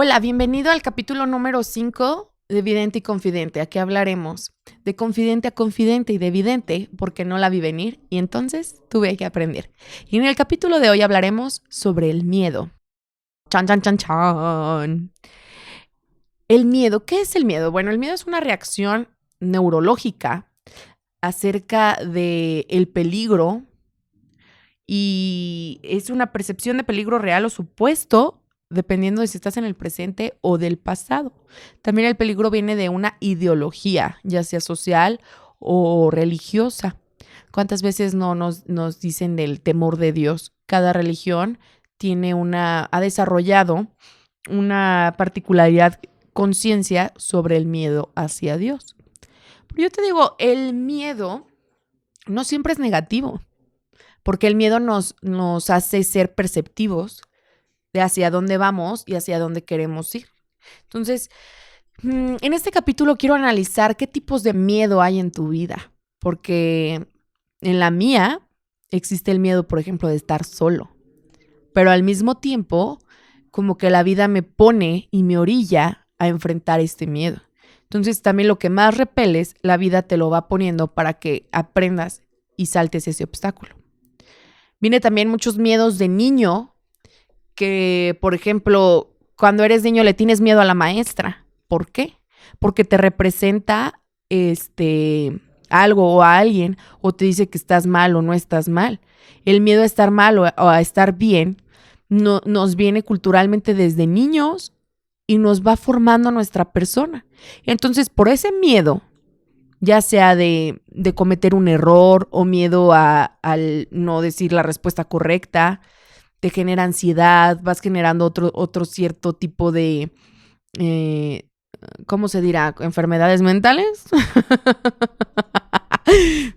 Hola, bienvenido al capítulo número 5 de Vidente y Confidente. Aquí hablaremos de confidente a confidente y de vidente porque no la vi venir y entonces tuve que aprender. Y en el capítulo de hoy hablaremos sobre el miedo. Chan, chan, chan, chan. El miedo, ¿qué es el miedo? Bueno, el miedo es una reacción neurológica acerca del peligro y es una percepción de peligro real o supuesto dependiendo de si estás en el presente o del pasado. También el peligro viene de una ideología, ya sea social o religiosa. ¿Cuántas veces no nos dicen del temor de Dios? Cada religión ha desarrollado una particularidad, conciencia sobre el miedo hacia Dios. Pero yo te digo, el miedo no siempre es negativo, porque el miedo nos hace ser perceptivos de hacia dónde vamos y hacia dónde queremos ir. Entonces, en este capítulo quiero analizar qué tipos de miedo hay en tu vida, porque en la mía existe el miedo, por ejemplo, de estar solo, pero al mismo tiempo, como que la vida me pone y me orilla a enfrentar este miedo. Entonces, también lo que más repeles, la vida te lo va poniendo para que aprendas y saltes ese obstáculo. Viene también muchos miedos de niño, que, por ejemplo, cuando eres niño le tienes miedo a la maestra. ¿Por qué? Porque te representa algo o a alguien o te dice que estás mal o no estás mal. El miedo a estar mal o a estar bien nos viene culturalmente desde niños y nos va formando nuestra persona. Entonces, por ese miedo, ya sea de cometer un error o miedo al no decir la respuesta correcta, te genera ansiedad, vas generando otro cierto tipo de, ¿cómo se dirá? ¿Enfermedades mentales?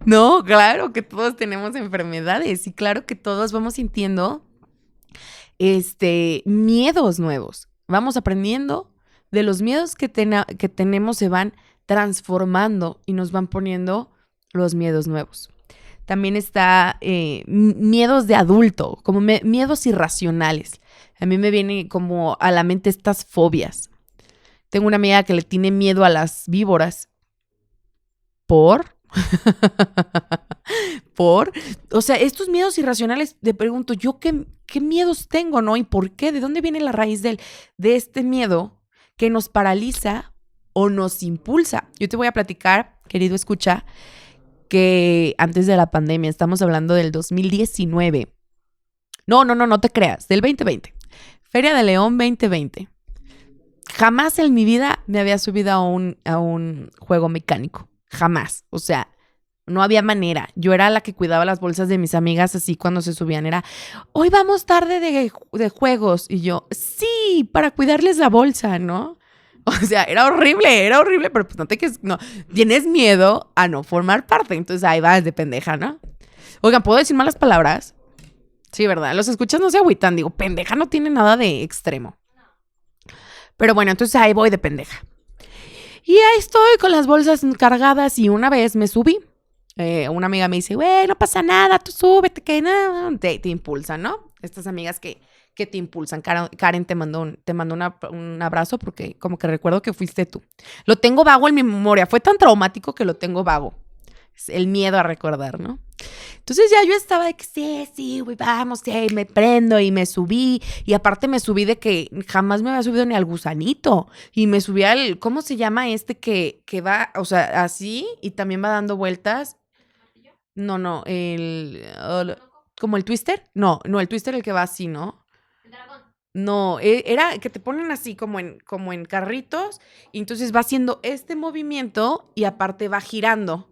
No, claro que todos tenemos enfermedades y claro que todos vamos sintiendo miedos nuevos. Vamos aprendiendo de los miedos que tenemos, se van transformando y nos van poniendo los miedos nuevos. También está miedos de adulto, como miedos irracionales. A mí me vienen como a la mente estas fobias. Tengo una amiga que le tiene miedo a las víboras. ¿Por? ¿Por? O sea, estos miedos irracionales, te pregunto, ¿yo qué miedos tengo, no? ¿Y por qué? ¿De dónde viene la raíz de este miedo que nos paraliza o nos impulsa? Yo te voy a platicar, querido escucha, que antes de la pandemia, estamos hablando del 2019. No te creas, del 2020. Feria de León 2020. Jamás en mi vida me había subido a un juego mecánico. Jamás. O sea, no había manera. Yo era la que cuidaba las bolsas de mis amigas así cuando se subían. Era, hoy vamos tarde de juegos. Y yo, sí, para cuidarles la bolsa, ¿no? O sea, era horrible, pero pues no, tienes miedo a no formar parte, entonces ahí vas de pendeja, ¿no? Oigan, ¿puedo decir malas palabras? Sí, ¿verdad? Los escuchas no se agüitan, digo, pendeja no tiene nada de extremo. Pero bueno, entonces ahí voy de pendeja. Y ahí estoy con las bolsas cargadas y una vez me subí. Una amiga me dice, güey, no pasa nada, tú súbete, que no, te impulsan, ¿no? Estas amigas que te impulsan. Karen te mandó un abrazo porque como que recuerdo que fuiste tú. Lo tengo vago en mi memoria. Fue tan traumático que lo tengo vago. Es el miedo a recordar, ¿no? Entonces ya yo estaba de que sí, güey, vamos, sí, me prendo y me subí. Y aparte me subí de que jamás me había subido ni al gusanito. Y me subí al, ¿cómo se llama que va, o sea, así y también va dando vueltas? No, ¿como el twister? No, el twister el que va así, ¿no? No, era que te ponen así como en carritos y entonces va haciendo este movimiento y aparte va girando.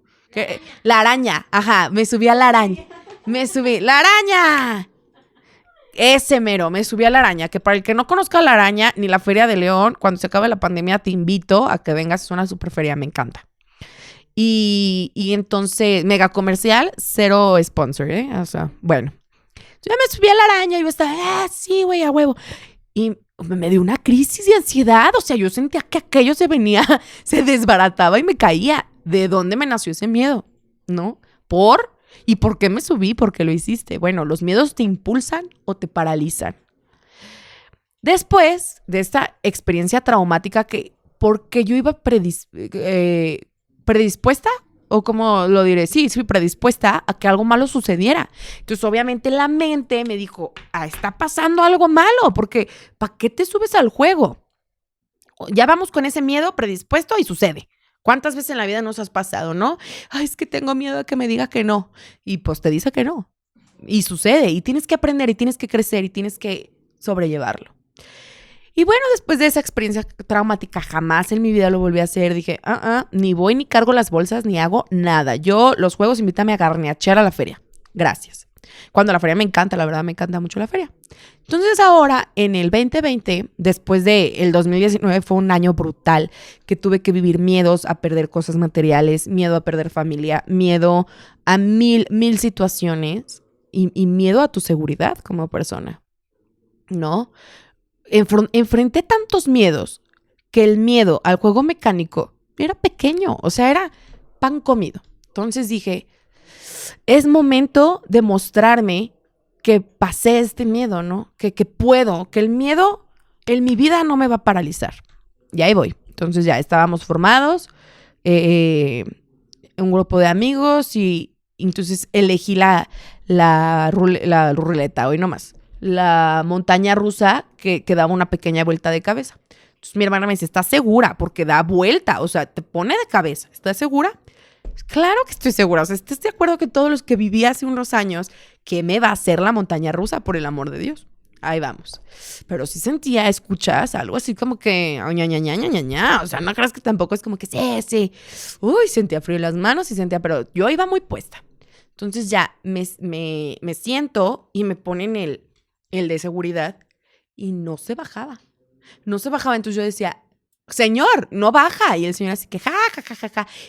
La araña, ajá, me subí a la araña. ¡La araña! Ese mero, me subí a la araña, que para el que no conozca la araña ni la Feria de León, cuando se acabe la pandemia te invito a que vengas, es una super feria, me encanta. Y entonces, mega comercial, cero sponsor, ¿eh? O sea, bueno. Yo me subí a la araña y yo estaba, sí, güey, a huevo. Y me dio una crisis de ansiedad. O sea, yo sentía que aquello se desbarataba y me caía. ¿De dónde me nació ese miedo? ¿No? ¿Y por qué me subí? ¿Por qué lo hiciste? Bueno, los miedos te impulsan o te paralizan. Después de esta experiencia traumática porque yo iba predispuesta, o como lo diré, sí, soy predispuesta a que algo malo sucediera. Entonces, obviamente, la mente me dijo, está pasando algo malo, porque ¿para qué te subes al juego? Ya vamos con ese miedo predispuesto y sucede. ¿Cuántas veces en la vida nos has pasado, no? Ay, es que tengo miedo a que me diga que no. Y pues te dice que no. Y sucede. Y tienes que aprender y tienes que crecer y tienes que sobrellevarlo. Y bueno, después de esa experiencia traumática, jamás en mi vida lo volví a hacer. Dije, ni voy, ni cargo las bolsas, ni hago nada. Yo, los juegos, invítame a garnachear a la feria. Gracias. Cuando la feria me encanta, la verdad me encanta mucho la feria. Entonces ahora, en el 2020, después del 2019, fue un año brutal que tuve que vivir miedos a perder cosas materiales, miedo a perder familia, miedo a mil situaciones y miedo a tu seguridad como persona, ¿no? Enfrenté tantos miedos que el miedo al juego mecánico era pequeño, o sea, era pan comido. Entonces dije, es momento de mostrarme que pasé este miedo, ¿no? Que puedo, que el miedo en mi vida no me va a paralizar. Y ahí voy. Entonces ya estábamos formados, un grupo de amigos y entonces elegí la ruleta, hoy nomás. La montaña rusa que daba una pequeña vuelta de cabeza. Entonces mi hermana me dice, ¿estás segura? Porque da vuelta, o sea, te pone de cabeza. ¿Estás segura? Claro que estoy segura. O sea, ¿estás de acuerdo que todos los que viví hace unos años, que me va a hacer la montaña rusa, por el amor de Dios? Ahí vamos. Pero sí sentía, escuchas, algo así como que, o sea, no creas que tampoco es como que sí. Uy, sentía frío en las manos y sentía, pero yo iba muy puesta. Entonces ya me siento y me ponen el de seguridad y no se bajaba. No se bajaba. Entonces yo decía, señor, no baja. Y el señor así que,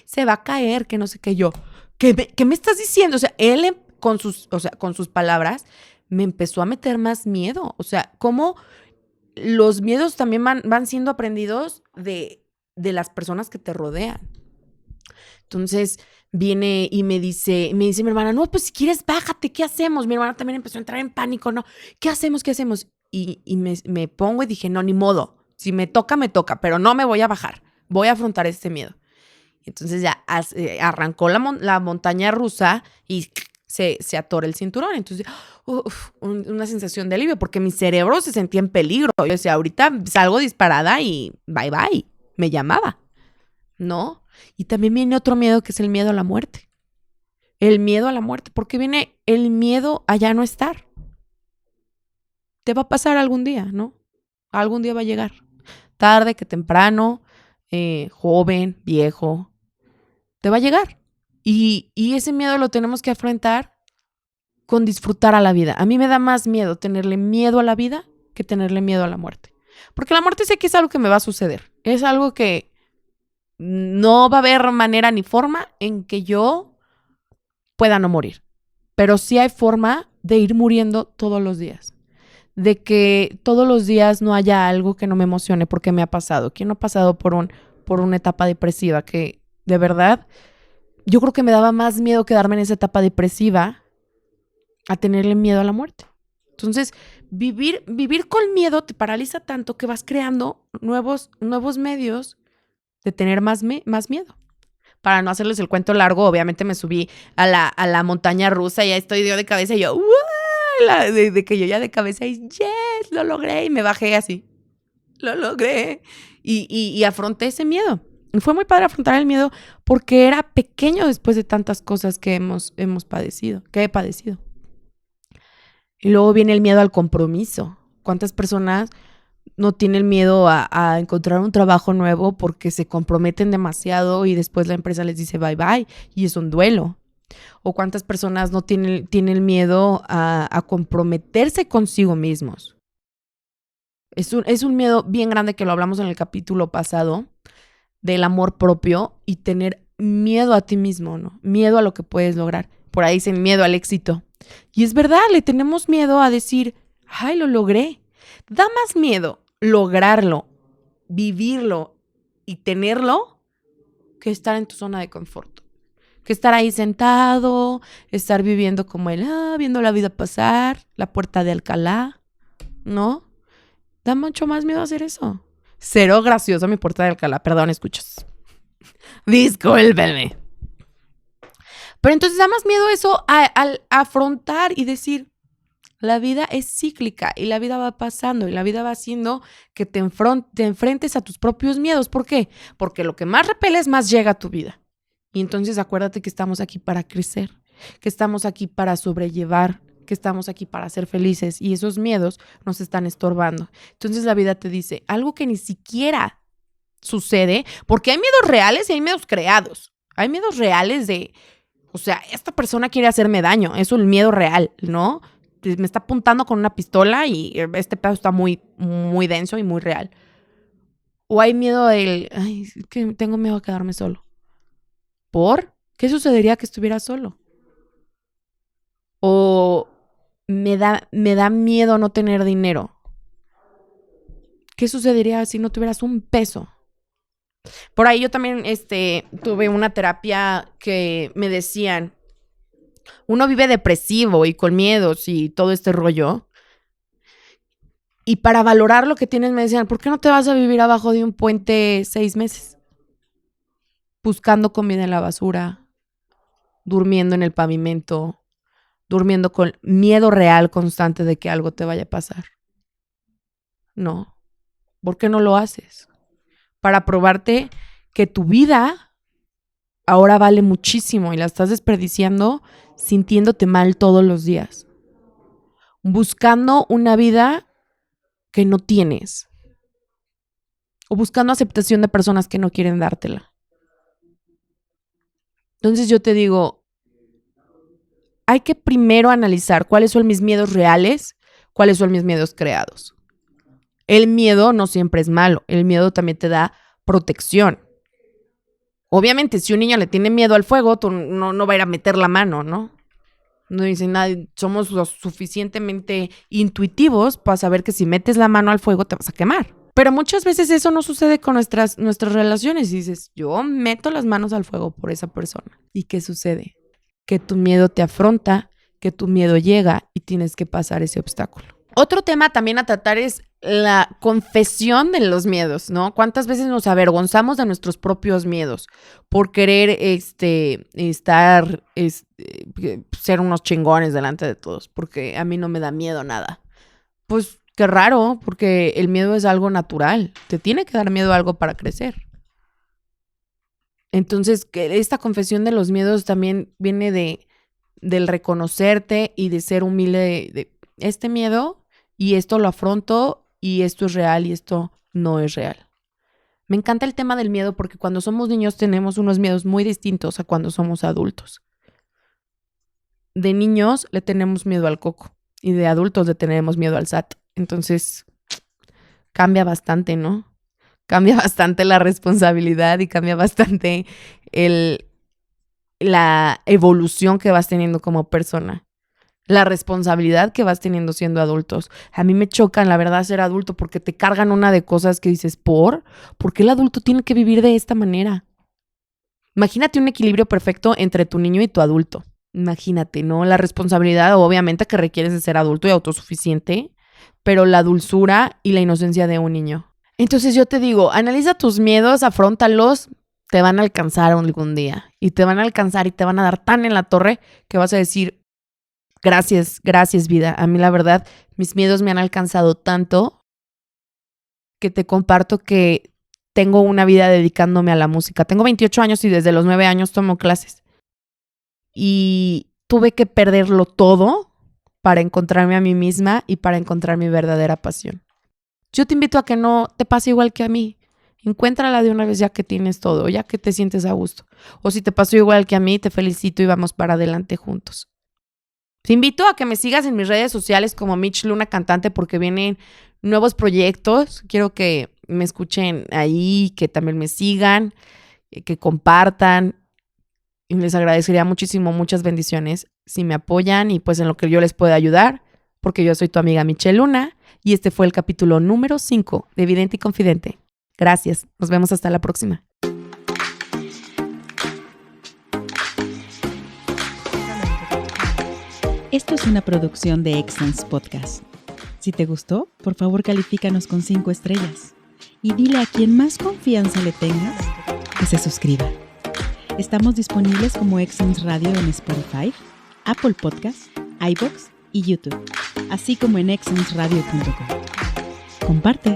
se va a caer, que no sé qué. Yo, ¿qué me estás diciendo? O sea, él con sus palabras me empezó a meter más miedo. O sea, cómo los miedos también van siendo aprendidos de las personas que te rodean. Entonces viene y me dice mi hermana, no, pues si quieres bájate, ¿qué hacemos? Mi hermana también empezó a entrar en pánico, ¿no? ¿Qué hacemos? Y me pongo y dije, no, ni modo. Si me toca, pero no me voy a bajar. Voy a afrontar este miedo. Entonces ya arrancó la montaña rusa y se atora el cinturón. Entonces, una sensación de alivio porque mi cerebro se sentía en peligro. Yo decía, ahorita salgo disparada y bye. Me llamaba, ¿no? Y también viene otro miedo que es el miedo a la muerte. El miedo a la muerte. Porque viene el miedo a ya no estar. Te va a pasar algún día, ¿no? Algún día va a llegar. Tarde que temprano, joven, viejo, te va a llegar. Y ese miedo lo tenemos que afrontar con disfrutar a la vida. A mí me da más miedo tenerle miedo a la vida que tenerle miedo a la muerte. Porque la muerte sé que es algo que me va a suceder. Es algo que no va a haber manera ni forma en que yo pueda no morir. Pero sí hay forma de ir muriendo todos los días. De que todos los días no haya algo que no me emocione porque me ha pasado. ¿Quién no ha pasado por una etapa depresiva? Que de verdad yo creo que me daba más miedo quedarme en esa etapa depresiva a tenerle miedo a la muerte. Entonces, vivir con miedo te paraliza tanto que vas creando nuevos medios de tener más miedo. Para no hacerles el cuento largo, obviamente me subí a la montaña rusa y ya estoy yo de cabeza y yo, de que yo ya de cabeza y yes, lo logré y me bajé así. Lo logré. Y afronté ese miedo. Y fue muy padre afrontar el miedo porque era pequeño después de tantas cosas que hemos padecido, que he padecido. Y luego viene el miedo al compromiso. ¿Cuántas personas no tienen miedo a encontrar un trabajo nuevo porque se comprometen demasiado y después la empresa les dice bye y es un duelo? ¿O cuántas personas no tienen miedo a comprometerse consigo mismos? Es un miedo bien grande que lo hablamos en el capítulo pasado del amor propio y tener miedo a ti mismo, ¿no? Miedo a lo que puedes lograr. Por ahí dicen miedo al éxito. Y es verdad, le tenemos miedo a decir, ay, lo logré. Da más miedo lograrlo, vivirlo y tenerlo que estar en tu zona de confort. Que estar ahí sentado, estar viviendo como viendo la vida pasar, la puerta de Alcalá, ¿no? Da mucho más miedo hacer eso. Cero gracioso mi puerta de Alcalá. Perdón, escuchas. Discúlpenme. Pero entonces da más miedo eso al afrontar y decir, la vida es cíclica y la vida va pasando y la vida va haciendo que te enfrentes a tus propios miedos. ¿Por qué? Porque lo que más repeles, más llega a tu vida. Y entonces acuérdate que estamos aquí para crecer, que estamos aquí para sobrellevar, que estamos aquí para ser felices y esos miedos nos están estorbando. Entonces la vida te dice algo que ni siquiera sucede, porque hay miedos reales y hay miedos creados. Hay miedos reales de, o sea, esta persona quiere hacerme daño, eso es el miedo real, ¿no? Me está apuntando con una pistola y este pedo está muy, muy denso y muy real. O hay miedo del, ay, que tengo miedo a quedarme solo. ¿Por? ¿Qué sucedería que estuviera solo? O me da miedo no tener dinero. ¿Qué sucedería si no tuvieras un peso? Por ahí yo también tuve una terapia que me decían, uno vive depresivo y con miedos y todo este rollo. Y para valorar lo que tienes me decían, ¿por qué no te vas a vivir abajo de un puente 6 meses? Buscando comida en la basura, durmiendo en el pavimento, durmiendo con miedo real constante de que algo te vaya a pasar. No. ¿Por qué no lo haces? Para probarte que tu vida ahora vale muchísimo y la estás desperdiciando sintiéndote mal todos los días. Buscando una vida que no tienes. O buscando aceptación de personas que no quieren dártela. Entonces yo te digo, hay que primero analizar cuáles son mis miedos reales, cuáles son mis miedos creados. El miedo no siempre es malo, el miedo también te da protección. Obviamente, si un niño le tiene miedo al fuego, tú no va a ir a meter la mano, ¿no? No dice nada, somos lo suficientemente intuitivos para saber que si metes la mano al fuego te vas a quemar. Pero muchas veces eso no sucede con nuestras relaciones. Y dices, yo meto las manos al fuego por esa persona. ¿Y qué sucede? Que tu miedo te afronta, que tu miedo llega y tienes que pasar ese obstáculo. Otro tema también a tratar es la confesión de los miedos, ¿no? ¿Cuántas veces nos avergonzamos de nuestros propios miedos por querer ser unos chingones delante de todos? Porque a mí no me da miedo nada. Pues qué raro, porque el miedo es algo natural. Te tiene que dar miedo a algo para crecer. Entonces, esta confesión de los miedos también viene del reconocerte y de ser humilde de este miedo y esto lo afronto y esto es real y esto no es real. Me encanta el tema del miedo porque cuando somos niños tenemos unos miedos muy distintos a cuando somos adultos. De niños le tenemos miedo al coco y de adultos le tenemos miedo al SAT. Entonces, cambia bastante, ¿no? Cambia bastante la responsabilidad y cambia bastante la evolución que vas teniendo como persona. La responsabilidad que vas teniendo siendo adultos. A mí me chocan, la verdad, ser adulto porque te cargan una de cosas que dices, ¿por qué el adulto tiene que vivir de esta manera? Imagínate un equilibrio perfecto entre tu niño y tu adulto. Imagínate, ¿no? La responsabilidad, obviamente, que requieres de ser adulto y autosuficiente, pero la dulzura y la inocencia de un niño. Entonces yo te digo, analiza tus miedos, afróntalos, te van a alcanzar algún día. Y te van a alcanzar y te van a dar tan en la torre que vas a decir, gracias vida. A mí la verdad, mis miedos me han alcanzado tanto que te comparto que tengo una vida dedicándome a la música. Tengo 28 años y desde los 9 años tomo clases. Y tuve que perderlo todo para encontrarme a mí misma y para encontrar mi verdadera pasión. Yo te invito a que no te pase igual que a mí. Encuéntrala de una vez ya que tienes todo, ya que te sientes a gusto. O si te pasó igual que a mí, te felicito y vamos para adelante juntos. Te invito a que me sigas en mis redes sociales como Mitch Luna Cantante porque vienen nuevos proyectos. Quiero que me escuchen ahí, que también me sigan, que compartan. Y les agradecería muchísimo, muchas bendiciones si me apoyan y pues en lo que yo les pueda ayudar, porque yo soy tu amiga Michelle Luna y este fue el capítulo número 5 de Vidente y Confidente. Gracias. Nos vemos hasta la próxima. Esto es una producción de Excellence Podcast. Si te gustó, por favor califícanos con 5 estrellas. Y dile a quien más confianza le tengas que se suscriba. Estamos disponibles como Excellence Radio en Spotify, Apple Podcasts, iVoox y YouTube, así como en excellenceradio.com. Comparte.